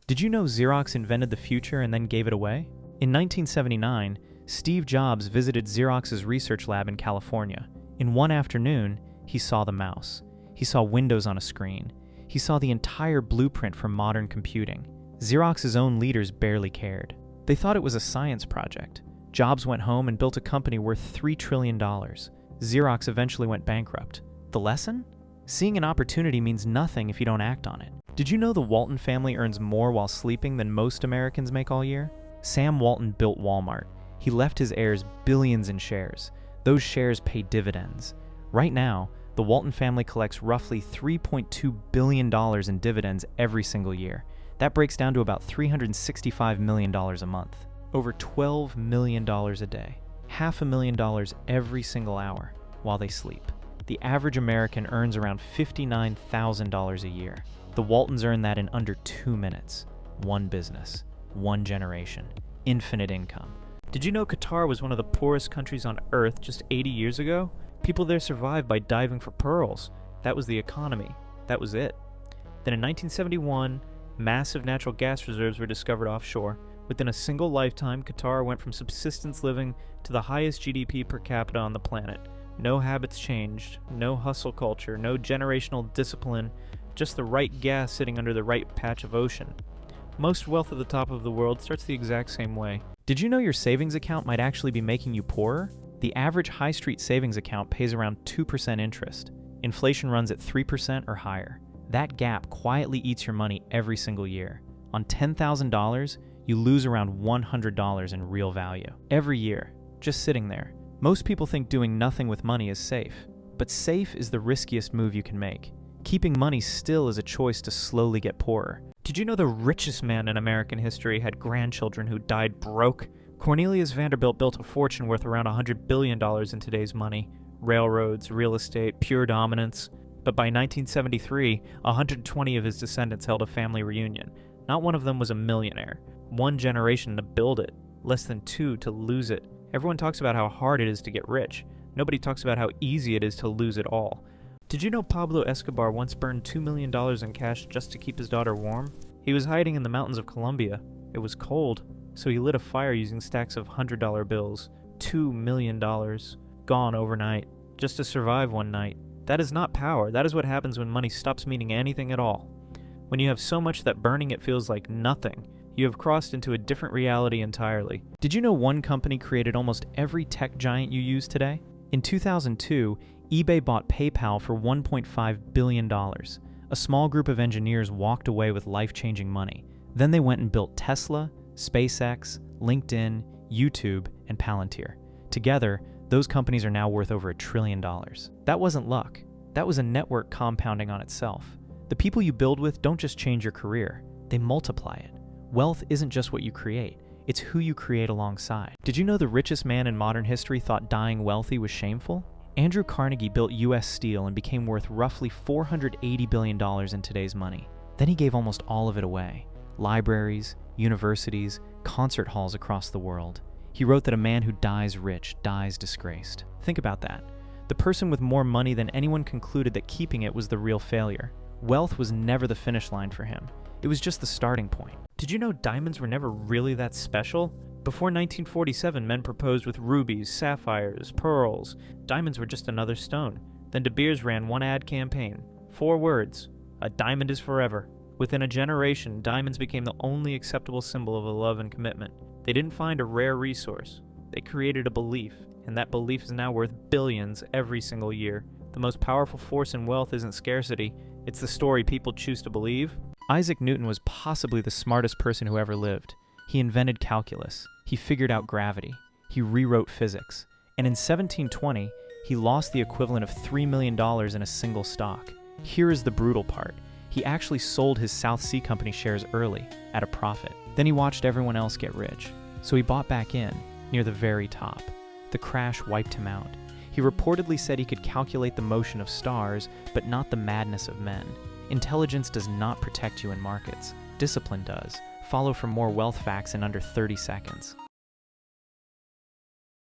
Did you know Xerox invented the future and then gave it away? In 1979, Steve Jobs visited Xerox's research lab in California. In one afternoon, he saw the mouse. He saw Windows on a screen. He saw the entire blueprint for modern computing. Xerox's own leaders barely cared. They thought it was a science project. Jobs went home and built a company worth $3 trillion. Xerox eventually went bankrupt. The lesson? Seeing an opportunity means nothing if you don't act on it. Did you know the Walton family earns more while sleeping than most Americans make all year? Sam Walton built Walmart. He left his heirs billions in shares. Those shares pay dividends. Right now, the Walton family collects roughly $3.2 billion in dividends every single year. That breaks down to about $365 million a month. Over $12 million a day. $500,000 every single hour while they sleep. The average American earns around $59,000 a year. The Waltons earn that in under 2 minutes. One business, one generation, infinite income. Did you know Qatar was one of the poorest countries on Earth just 80 years ago? People there survived by diving for pearls. That was the economy. That was it. Then in 1971, massive natural gas reserves were discovered offshore. Within a single lifetime, Qatar went from subsistence living to the highest GDP per capita on the planet. No habits changed, no hustle culture, no generational discipline, just the right gas sitting under the right patch of ocean. Most wealth at the top of the world starts the exact same way. Did you know your savings account might actually be making you poorer? The average high street savings account pays around 2% interest. Inflation runs at 3% or higher. That gap quietly eats your money every single year. On $10,000, you lose around $100 in real value. Every year, just sitting there. Most people think doing nothing with money is safe, but safe is the riskiest move you can make. Keeping money still is a choice to slowly get poorer. Did you know the richest man in American history had grandchildren who died broke? Cornelius Vanderbilt built a fortune worth around $100 billion in today's money. Railroads, real estate, pure dominance. But by 1973, 120 of his descendants held a family reunion. Not one of them was a millionaire. One generation to build it, less than 2 to lose it. Everyone talks about how hard it is to get rich. Nobody talks about how easy it is to lose it all. Did you know Pablo Escobar once burned $2 million in cash just to keep his daughter warm? He was hiding in the mountains of Colombia. It was cold, so he lit a fire using stacks of $100 bills. $2 million. Gone overnight. Just to survive one night. That is not power. That is what happens when money stops meaning anything at all. When you have so much that burning it feels like nothing, you have crossed into a different reality entirely. Did you know one company created almost every tech giant you use today? In 2002, eBay bought PayPal for $1.5 billion. A small group of engineers walked away with life-changing money. Then they went and built Tesla, SpaceX, LinkedIn, YouTube, and Palantir. Together, those companies are now worth over $1 trillion. That wasn't luck. That was a network compounding on itself. The people you build with don't just change your career, they multiply it. Wealth isn't just what you create, it's who you create alongside. Did you know the richest man in modern history thought dying wealthy was shameful? Andrew Carnegie built U.S. Steel and became worth roughly $480 billion in today's money. Then he gave almost all of it away. Libraries, universities, concert halls across the world. He wrote that a man who dies rich dies disgraced. Think about that. The person with more money than anyone concluded that keeping it was the real failure. Wealth was never the finish line for him. It was just the starting point. Did you know diamonds were never really that special? Before 1947, men proposed with rubies, sapphires, pearls. Diamonds were just another stone. Then De Beers ran one ad campaign. 4 words. A diamond is forever. Within a generation, diamonds became the only acceptable symbol of a love and commitment. They didn't find a rare resource. They created a belief, and that belief is now worth billions every single year. The most powerful force in wealth isn't scarcity. It's the story people choose to believe. Isaac Newton was possibly the smartest person who ever lived. He invented calculus. He figured out gravity. He rewrote physics. And in 1720, he lost the equivalent of $3 million in a single stock. Here is the brutal part. He actually sold his South Sea Company shares early, at a profit. Then he watched everyone else get rich. So he bought back in, near the very top. The crash wiped him out. He reportedly said he could calculate the motion of stars, but not the madness of men. Intelligence does not protect you in markets. Discipline does. Follow for more wealth facts in under 30 seconds.